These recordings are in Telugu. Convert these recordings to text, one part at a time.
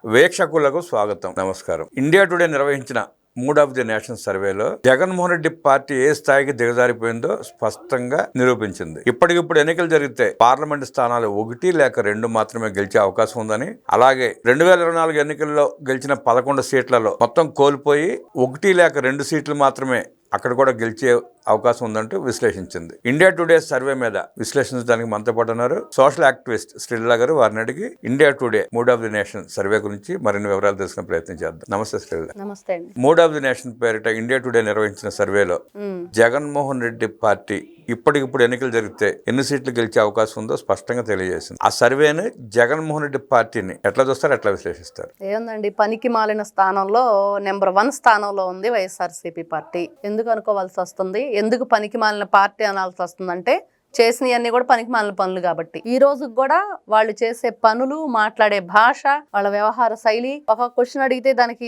వీక్షకులకు స్వాగతం, నమస్కారం. ఇండియా టుడే నిర్వహించిన మూడ్ ఆఫ్ ది నేషన్ సర్వేలో జగన్మోహన్ రెడ్డి పార్టీ ఏ స్థాయికి దిగజారిపోయిందో స్పష్టంగా నిరూపించింది. ఇప్పటికిప్పుడు ఎన్నికలు జరిగితే పార్లమెంట్ స్థానాలు 1 లేక 2 మాత్రమే గెలిచే అవకాశం ఉందని, అలాగే 2024 ఎన్నికల్లో గెలిచిన 11 సీట్లలో మొత్తం కోల్పోయి 1 లేక 2 సీట్లు మాత్రమే అక్కడ కూడా గెలిచే అవకాశం ఉందంటూ విశ్లేషించింది. ఇండియా టుడే సర్వే మీద విశ్లేషించడానికి మనతో పాటు ఉన్నారు సోషల్ యాక్టివిస్ట్ శ్రీలత గారు. వారిని అడిగి India today mood of the nation survey గురించి మరిన్ని వివరాలు తెలుసుకునే ప్రయత్నం చేద్దాం. నమస్తే శ్రీలత. నమస్తే. మూడ్ ఆఫ్ ది నేషన్ పేరిట ఇండియా టుడే నిర్వహించిన సర్వేలో జగన్మోహన్ రెడ్డి పార్టీ ఇప్పటికిప్పుడు ఎన్నికలు జరిగితే ఎన్ని సీట్లు గెలిచే అవకాశం ఉందో స్పష్టంగా తెలియజేసింది. ఆ సర్వేని జగన్మోహన్ రెడ్డి పార్టీని ఎట్లా చూస్తారు, ఎట్లా విశ్లేషిస్తారు? ఏముందండి, పనికి మాలిన స్థానంలో నెంబర్ 1 స్థానంలో ఉంది వైఎస్ఆర్సీపీ పార్టీ. ఎందుకు అనుకోవాల్సి వస్తుంది, ఎందుకు పనికి మాలిన పార్టీ అనాల్సి వస్తుందంటే చేసినవన్నీ కూడా పనికి మాలిన పనులు కాబట్టి. ఈ రోజు కూడా వాళ్ళు చేసే పనులు, మాట్లాడే భాష, వాళ్ళ వ్యవహార శైలి, ఒక క్వశ్చన్ అడిగితే దానికి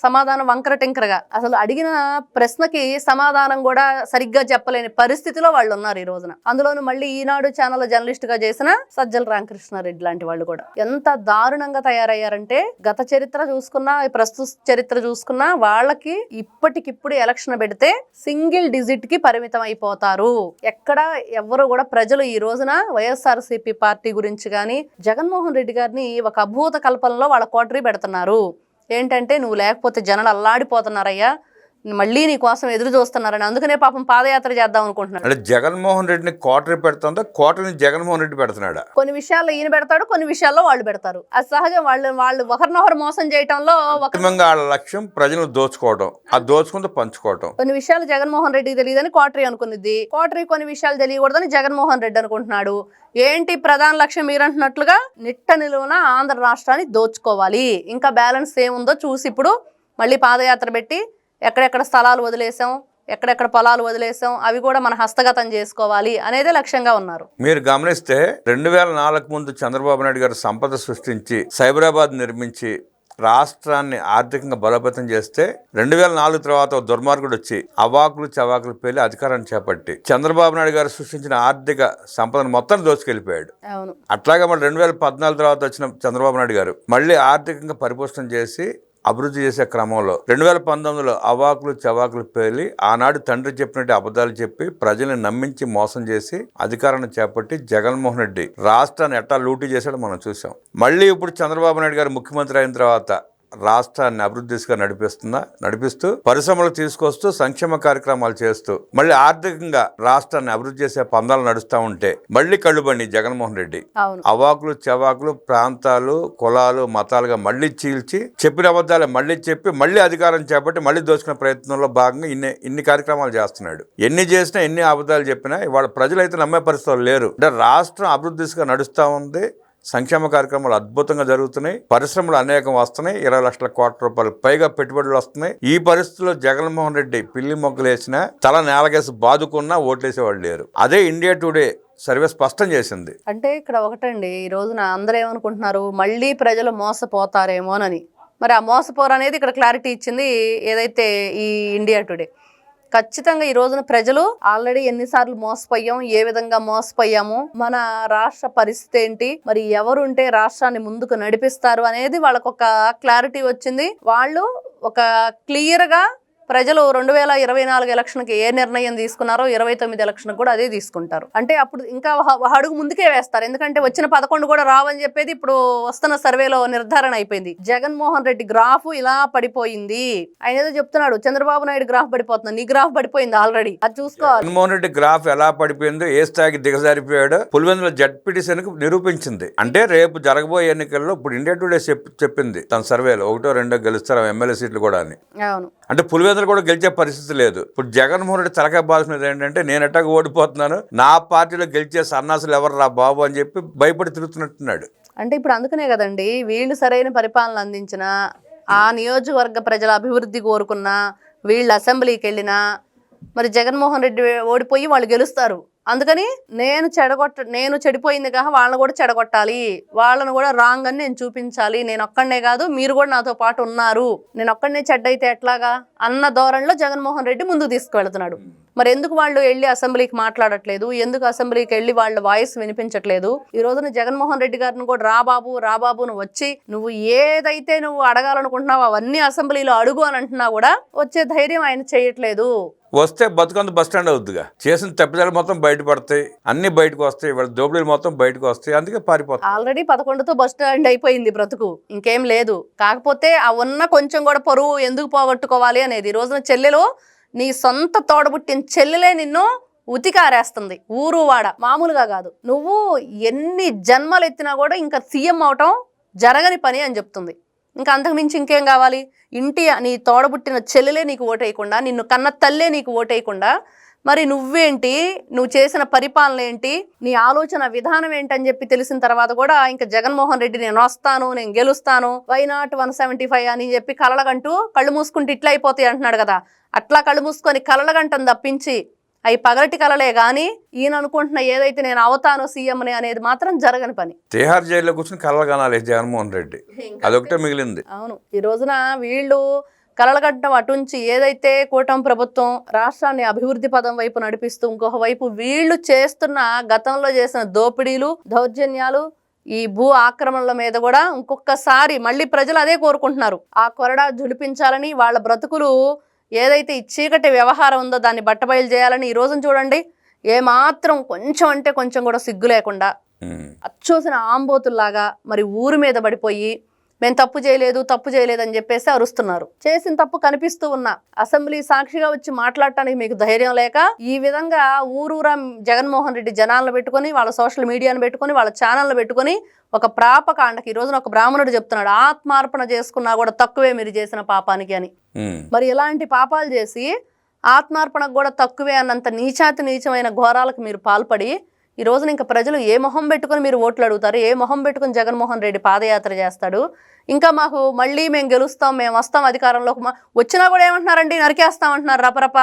సమాధానం వంకర టింకరగా, అసలు అడిగిన ప్రశ్నకి సమాధానం కూడా సరిగ్గా చెప్పలేని పరిస్థితిలో వాళ్ళు ఉన్నారు ఈ రోజున. అందులోనూ మళ్ళీ ఈనాడు ఛానల్ జర్నలిస్ట్ గా చేసిన సజ్జల రామకృష్ణారెడ్డి లాంటి వాళ్ళు కూడా ఎంత దారుణంగా తయారయ్యారంటే, గత చరిత్ర చూసుకున్నా ప్రస్తుత చరిత్ర చూసుకున్నా వాళ్ళకి ఇప్పటికిప్పుడు ఎలక్షన్ పెడితే సింగిల్ డిజిట్ కి పరిమితం అయిపోతారు. ఎక్కడ ఎవరు కూడా ప్రజలు ఈ రోజున వైఎస్ఆర్సీపీ పార్టీ గురించి కానీ జగన్మోహన్ రెడ్డి గారిని ఒక అభూత కల్పనలో వాళ్ళ కోటరీ పెడుతున్నారు. ఏంటంటే, నువ్వు లేకపోతే జనాలు అల్లాడిపోతున్నారయ్యా, మళ్ళీ నీ కోసం ఎదురు చూస్తున్నారని. అందుకనే పాపం పాదయాత్ర చేద్దాం అనుకుంటున్నాడు. అంటే జగన్మోహన్ రెడ్డిని కోటరీ పెడుతుందా, కోటరీని జగన్మోహన్ రెడ్డి పెడుతున్నాడా? కొన్ని విషయాల్లో ఈయన పెడతాడు, కొన్ని విషయాల్లో వాళ్ళు పెడతారు. అది సహజం. వాళ్ళు ఒకరినొకరు మోసం చేయటంలో వాళ్ళ లక్ష్యం ప్రజలను దోచుకోవడం, ఆ దోచుకుంటూ పంచుకోవడం. కొన్ని విషయాలు జగన్మోహన్ రెడ్డికి తెలియదని కోటరీ అనుకున్నది, కోటరీ కొన్ని విషయాలు తెలియకూడదని జగన్మోహన్ రెడ్డి అనుకుంటున్నాడు. ఏంటి ప్రధాన లక్ష్యం మీరంటున్నట్లుగా నిట్ట నిలువున ఆంధ్ర రాష్ట్రాన్ని దోచుకోవాలి. ఇంకా బ్యాలెన్స్ ఏముందో చూసి ఇప్పుడు మళ్ళీ పాదయాత్ర పెట్టి ఎక్కడెక్కడ స్థలాలు వదిలేసాం, ఎక్కడెక్కడ పొలాలు వదిలేసాం, అవి కూడా మన హస్తగతం చేసుకోవాలి అనేదే లక్ష్యంగా ఉన్నారు. మీరు గమనిస్తే 2004 ముందు చంద్రబాబు నాయుడు గారు సంపద సృష్టించి సైబరాబాద్ నిర్మించి రాష్ట్రాన్ని ఆర్థికంగా బలోపేతం చేస్తే 2004 తర్వాత దుర్మార్గుడు వచ్చి అవాకులు చవాకులు పేలి అధికారాన్ని చేపట్టి చంద్రబాబు నాయుడు గారు సృష్టించిన ఆర్థిక సంపదను మొత్తం దోచుకెళ్ళిపోయాడు. అట్లాగే మళ్ళీ 2014 తర్వాత వచ్చిన చంద్రబాబు నాయుడు గారు మళ్ళీ ఆర్థికంగా పరిపుష్టం చేసి అభివృద్ధి చేసే క్రమంలో 2019లో అవాకులు చవాకులు పేలి ఆనాడు తండ్రి చెప్పినట్టు అబద్ధాలు చెప్పి ప్రజల్ని నమ్మించి మోసం చేసి అధికారాన్ని చేపట్టి జగన్మోహన్ రెడ్డి రాష్ట్రాన్ని ఎట్టా లూటీ చేశాడో మనం చూసాం. మళ్ళీ ఇప్పుడు చంద్రబాబు నాయుడు గారు ముఖ్యమంత్రి అయిన తర్వాత రాష్ట్రాన్ని అభివృద్ధి దిశగా నడిపిస్తూ పరిశ్రమలు తీసుకొస్తూ సంక్షేమ కార్యక్రమాలు చేస్తూ మళ్ళీ ఆర్థికంగా రాష్ట్రాన్ని అభివృద్ధి చేసే పందాలు నడుస్తూ ఉంటే మళ్ళీ కళ్ళుబండి జగన్మోహన్ రెడ్డి అవాకులు చవాకులు ప్రాంతాలు కులాలు మతాలుగా మళ్ళీ చీల్చి చెప్పిన అబద్ధాలు మళ్ళీ చెప్పి మళ్ళీ అధికారం చేపట్టి మళ్ళీ దోచుకునే ప్రయత్నంలో భాగంగా ఇన్ని కార్యక్రమాలు చేస్తున్నాడు. ఎన్ని చేసినా ఎన్ని అబద్ధాలు చెప్పినా ఇవాళ ప్రజలైతే నమ్మే పరిస్థితులు లేరు. అంటే రాష్ట్రం అభివృద్ధి దిశగా నడుస్తూ ఉంది, సంక్షేమ కార్యక్రమాలు అద్భుతంగా జరుగుతున్నాయి, పరిశ్రమలు అనేకం వస్తున్నాయి, 20 లక్షల కోట్ల రూపాయలు పైగా పెట్టుబడులు వస్తున్నాయి. ఈ పరిస్థితుల్లో జగన్మోహన్ రెడ్డి పిల్లి మొగ్గలు వేసినా తల నేలకేసి బాదుకున్నా ఓట్లేసేవాళ్ళు లేరు. అదే ఇండియా టుడే సర్వే స్పష్టం చేసింది. అంటే ఇక్కడ ఒకటండి, ఈ రోజున అందరూ ఏమనుకుంటున్నారు, మళ్ళీ ప్రజలు మోసపోతారేమోనని. మరి ఆ మోసపోరు అనేది ఇక్కడ క్లారిటీ ఇచ్చింది ఏదైతే ఈ ఇండియా టుడే. ఖచ్చితంగా ఈ రోజున ప్రజలు ఆల్రెడీ ఎన్నిసార్లు మోసపోయాం, ఏ విధంగా మోసపోయాము, మన రాష్ట్ర పరిస్థితి ఏంటి, మరి ఎవరుంటే రాష్ట్రాన్ని ముందుకు నడిపిస్తారు అనేది వాళ్ళకు ఒక క్లారిటీ వచ్చింది. వాళ్ళు ఒక క్లియర్గా ప్రజలు 2024 ఎలక్షన్కి ఏ నిర్ణయం తీసుకున్నారో 29 ఎలక్షన్ కూడా అదే తీసుకుంటారు. అంటే అప్పుడు ఇంకా అడుగు ముందుకే వేస్తారు. ఎందుకంటే వచ్చిన 11 కూడా రావని చెప్పేది ఇప్పుడు వస్తున్న సర్వేలో నిర్ధారణ అయిపోయింది. జగన్మోహన్ రెడ్డి గ్రాఫ్ ఇలా పడిపోయింది. ఆయన ఏదో చెప్తున్నాడు, చంద్రబాబు నాయుడు గ్రాఫ్ పడిపోతుంది, నీ గ్రాఫ్ పడిపోయింది ఆల్రెడీ, అది చూసుకోవాలి. జగన్మోహన్ రెడ్డి గ్రాఫ్ ఎలా పడిపోయిందో, ఏ స్థాయికి దిగజారిపోయాడో పులివెందుల జడ్పీటీసీకి నిరూపించింది. అంటే రేపు జరగబోయే ఎన్నికల్లో ఇప్పుడు ఇండియా టుడే చెప్పింది తన సర్వేలో 1, 2 గెలుస్తారు ఎమ్మెల్యే సీట్లు కూడా అని. అవును, అంటే పులివెందులు కూడా గెలిచే పరిస్థితి లేదు. ఇప్పుడు జగన్మోహన్ రెడ్డి తలకాయ బాల్సినది ఏంటంటే, నేను ఎట్టాగా ఓడిపోతున్నాను, నా పార్టీలో గెలిచే సన్నాసులు ఎవరు రా బాబు అని చెప్పి భయపడి తిరుగుతున్నట్టున్నాడు. అంటే ఇప్పుడు అందుకనే కదండి, వీళ్ళు సరైన పరిపాలన అందించిన, ఆ నియోజకవర్గ ప్రజల అభివృద్ధి కోరుకున్నా, వీళ్ళు అసెంబ్లీకి వెళ్ళినా మరి జగన్మోహన్ రెడ్డి ఓడిపోయి వాళ్ళు గెలుస్తారు. అందుకని నేను చెడిపోయింది కాక వాళ్ళని కూడా చెడగొట్టాలి, వాళ్ళను కూడా రాంగ్ అని నేను చూపించాలి, నేను ఒక్కడనే కాదు మీరు కూడా నాతో పాటు ఉన్నారు, నేను ఒక్కడనే చెడ్డైతే ఎట్లాగా అన్న ధోరణిలో జగన్మోహన్ రెడ్డి ముందుకు తీసుకువెళ్తున్నాడు. మరి ఎందుకు వాళ్ళు వెళ్ళి అసెంబ్లీకి మాట్లాడట్లేదు, ఎందుకు అసెంబ్లీకి వెళ్ళి వాళ్ళ వాయిస్ వినిపించట్లేదు? ఈ రోజున జగన్మోహన్ రెడ్డి గారిని కూడా రాబాబు నువ్వు వచ్చి నువ్వు ఏదైతే నువ్వు అడగాలనుకుంటున్నావో అవన్నీ అసెంబ్లీలో అడుగు అని అంటున్నా కూడా వచ్చే ధైర్యం ఆయన చేయట్లేదు. వస్తే బతుకంత బస్ స్టాండ్ అవుద్దిగా, చేసిన తప్పిదాలు మొత్తం బయటపడతాయి, అన్ని బయటకు వస్తాయి, వాళ్ళ దోపిడీలు మొత్తం బయటకు వస్తాయి, అందుకే పారిపోతాయి. ఆల్రెడీ 11తో బస్ స్టాండ్ అయిపోయింది బ్రతుకు, ఇంకేం లేదు. కాకపోతే ఆ ఉన్న కొంచెం కూడా పరువు ఎందుకు పోగొట్టుకోవాలి అనేది. ఈ రోజున చెల్లెలు, నీ సొంత తోడబుట్టిన చెల్లెలే నిన్ను ఉతికారేస్తుంది ఊరు వాడ, మామూలుగా కాదు. నువ్వు ఎన్ని జన్మలు ఎత్తినా కూడా ఇంకా సీఎం అవటం జరగని పని అని చెప్తుంది. ఇంకా అంతకుమించి ఇంకేం కావాలి? నీ తోడబుట్టిన చెల్లెలే నీకు ఓటేయకుండా, నిన్ను కన్న తల్లే నీకు ఓటేయకుండా, మరి నువ్వేంటి, నువ్వు చేసిన పరిపాలన ఏంటి, నీ ఆలోచన విధానం ఏంటని చెప్పి తెలిసిన తర్వాత కూడా ఇంకా జగన్మోహన్ రెడ్డి నేను వస్తాను, నేను గెలుస్తాను, వై నాట్ 175 అని చెప్పి కలలగంటూ కళ్ళు మూసుకుంటూ ఇట్లా అయిపోతాయి అంటున్నాడు కదా. అట్లా కళ్ళు మూసుకొని కలలగంటని తప్పించి అవి పగటి కలలే గాని ఈయన అనుకుంటున్న ఏదైతే నేను అవుతాను సీఎంని అనేది మాత్రం జరగని పని. తిహార్ జైల్లో కూర్చొని కలలు కనాలి జగన్మోహన్ రెడ్డి, అదొకటే మిగిలింది. అవును, ఈ రోజున వీళ్ళు కలలగట్టం అటుంచి ఏదైతే కూటమి ప్రభుత్వం రాష్ట్రాన్ని అభివృద్ధి పదం వైపు నడిపిస్తూ, ఇంకొక వైపు వీళ్ళు చేస్తున్న గతంలో చేసిన దోపిడీలు, దౌర్జన్యాలు, ఈ భూ ఆక్రమణల మీద కూడా ఇంకొకసారి మళ్ళీ ప్రజలు అదే కోరుకుంటున్నారు. ఆ కొరడా జులిపించాలని, వాళ్ళ బ్రతుకులు ఏదైతే ఈ చీకటి వ్యవహారం ఉందో దాన్ని బట్టబయలు చేయాలని ఈ రోజున చూడండి, ఏమాత్రం కొంచెం అంటే కొంచెం కూడా సిగ్గు లేకుండా అచ్చోసిన ఆంబోతుల్లాగా మరి ఊరి మీద పడిపోయి మేము తప్పు చేయలేదు అని చెప్పేసి అరుస్తున్నారు. చేసిన తప్పు కనిపిస్తూ ఉన్నా అసెంబ్లీ సాక్షిగా వచ్చి మాట్లాడటానికి మీకు ధైర్యం లేక ఈ విధంగా ఊరూరా జగన్మోహన్ రెడ్డి జనాలను పెట్టుకొని, వాళ్ళ సోషల్ మీడియాను పెట్టుకొని, వాళ్ళ ఛానల్ను పెట్టుకొని ఒక ప్రాపకాండకి ఈ రోజున ఒక బ్రాహ్మణుడు చెప్తున్నాడు, ఆత్మార్పణ చేసుకున్నా కూడా తక్కువే మీరు చేసిన పాపానికి అని. మరి ఇలాంటి పాపాలు చేసి ఆత్మార్పణకు కూడా తక్కువే అన్నంత నీచమైన ఘోరాలకు మీరు పాల్పడి ఈ రోజున ఇంకా ప్రజలు ఏ మొహం పెట్టుకుని మీరు ఓట్లు అడుగుతారు? ఏ మొహం పెట్టుకుని జగన్మోహన్ రెడ్డి పాదయాత్ర చేస్తాడు? ఇంకా మాకు మళ్ళీ మేము గెలుస్తాం, మేము వస్తాం అధికారంలోకి, వచ్చినా కూడా ఏమంటున్నారండి, నరికేస్తామంటున్నారు రపరప.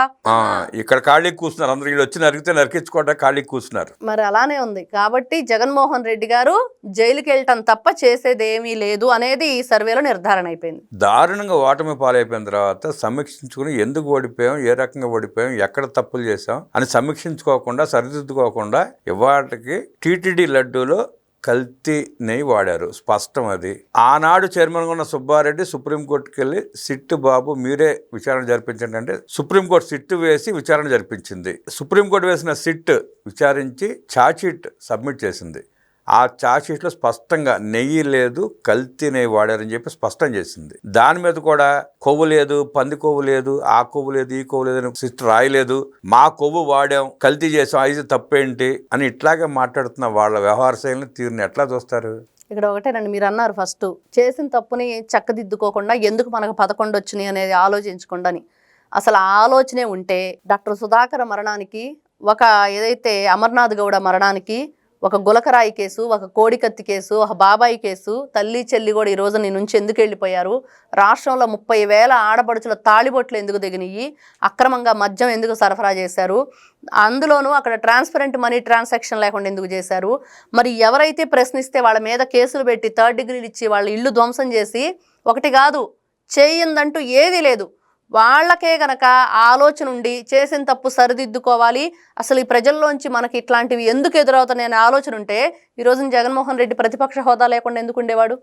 ఇక్కడ ఖాళీకి కూర్చున్నారు, అందరూ వీళ్ళు వచ్చి నరికితే నరికించుకోవడం ఖాళీకి కూర్చున్నారు. మరి అలానే ఉంది కాబట్టి జగన్మోహన్ రెడ్డి గారు జైలుకి వెళ్ళటం తప్ప చేసేది ఏమీ లేదు అనేది ఈ సర్వేలో నిర్ధారణ అయిపోయింది. దారుణంగా ఓటమి పాలైపోయిన తర్వాత సమీక్షించుకుని ఎందుకు ఓడిపోయాం, ఏ రకంగా ఓడిపోయాం, ఎక్కడ తప్పులు చేసాం అని సమీక్షించుకోకుండా, సరిదిద్దుకోకుండా ఇవాటికి టీటీడీ లడ్డూలో కల్తీ నెయ్యి వాడారు, స్పష్టం అది. ఆనాడు చైర్మన్గా ఉన్న సుబ్బారెడ్డి సుప్రీంకోర్టుకి వెళ్ళి సిట్టు బాబు మీరే విచారణ జరిపించండి అంటే సుప్రీంకోర్టు సిట్టు వేసి విచారణ జరిపించింది. సుప్రీంకోర్టు వేసిన సిట్ విచారించి ఛార్జ్షీట్ సబ్మిట్ చేసింది. ఆ ఛార్జ్షీట్లో స్పష్టంగా నెయ్యి లేదు, కల్తీ నెయ్యి వాడారని చెప్పి స్పష్టం చేసింది. దాని మీద కూడా కొవ్వు లేదు, పంది కొవ్వు లేదు, ఆ కొవ్వు లేదు, ఈ కొవ్వు లేదు అని సిస్టర్ రాయలేదు. మా కొవ్వు వాడాం, కల్తీ చేసాం, అయితే తప్పేంటి అని ఇట్లాగే మాట్లాడుతున్న వాళ్ళ వ్యవహార శైలిని తీరుని ఎట్లా చూస్తారు? ఇక్కడ ఒకటేనండి, మీరు అన్నారు ఫస్ట్ చేసిన తప్పుని చక్కదిద్దుకోకుండా ఎందుకు మనకు 11 వచ్చినాయి అనేది ఆలోచించకుండా అని. అసలు ఆ ఆలోచనే ఉంటే డాక్టర్ సుధాకర్ మరణానికి, ఒక ఏదైతే అమర్నాథ్ గౌడ మరణానికి, ఒక గులకరాయి కేసు, ఒక కోడికత్తి కేసు, ఒక బాబాయి కేసు, తల్లి చెల్లి కూడా ఈ రోజు నీ నుంచి ఎందుకు వెళ్ళిపోయారు, రాష్ట్రంలో 30,000 ఆడపడుచుల తాళిబొట్లు ఎందుకు దిగినాయి, అక్రమంగా మద్యం ఎందుకు సరఫరా చేశారు, అందులోనూ అక్కడ ట్రాన్స్పరెంట్ మనీ ట్రాన్సాక్షన్ లేకుండా ఎందుకు చేశారు, మరి ఎవరైతే ప్రశ్నిస్తే వాళ్ళ మీద కేసులు పెట్టి 3rd డిగ్రీలు ఇచ్చి వాళ్ళ ఇల్లు ధ్వంసం చేసి, ఒకటి కాదు చేయిందంటూ ఏదీ లేదు, వాళ్ళకే గనక ఆలోచన ఉండి చేసిన తప్పు సరిదిద్దుకోవాలి, అసలు ఈ ప్రజల్లోంచి మనకి ఇట్లాంటివి ఎందుకు ఎదురవుతాయనే ఆలోచన ఉంటే ఈ రోజున జగన్మోహన్ రెడ్డి ప్రతిపక్ష హోదా లేకుండా ఎందుకు ఉండేవాడు?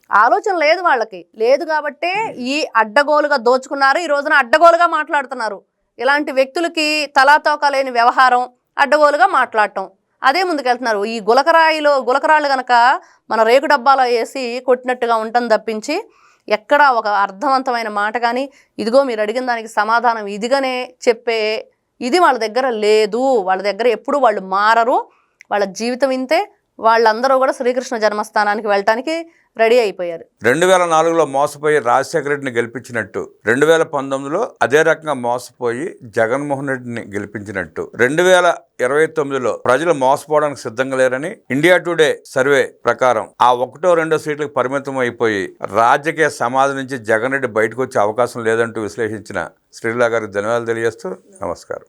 ఆలోచన లేదు వాళ్ళకి, లేదు కాబట్టే ఈ అడ్డగోలుగా దోచుకున్నారు, ఈ రోజున అడ్డగోలుగా మాట్లాడుతున్నారు. ఇలాంటి వ్యక్తులకి తలాతోక లేని వ్యవహారం, అడ్డగోలుగా మాట్లాడటం, అదే ముందుకెళ్తున్నారు. ఈ గులకరాళ్ళు గనక మన రేకు డబ్బాలో వేసి కొట్టినట్టుగా ఉంటుంది తప్పించి ఎక్కడ ఒక అర్థవంతమైన మాట కానీ, ఇదిగో మీరు అడిగిన దానికి సమాధానం ఇదిగానే చెప్పే ఇది వాళ్ళ దగ్గర లేదు. వాళ్ళ దగ్గర ఎప్పుడు వాళ్ళు మారరు, వాళ్ళ జీవితం ఇంతే. వాళ్ళందరూ కూడా శ్రీకృష్ణ జన్మస్థానానికి వెళ్ళటానికి రెడీ అయిపోయారు. 2004లో మోసపోయి రాజశేఖర రెడ్డిని గెలిపించినట్టు 2019లో అదే రకంగా మోసపోయి జగన్మోహన్ రెడ్డిని గెలిపించినట్టు 2029లో ప్రజలు మోసపోవడానికి సిద్ధంగా లేరని ఇండియా టుడే సర్వే ప్రకారం ఆ 1-2 సీట్లకు పరిమితం అయిపోయి రాజకీయ సమాజం నుంచి జగన్ రెడ్డి బయటకు వచ్చే అవకాశం లేదంటూ విశ్లేషించిన శ్రీలా గారికి ధన్యవాదాలు తెలియజేస్తూ నమస్కారం.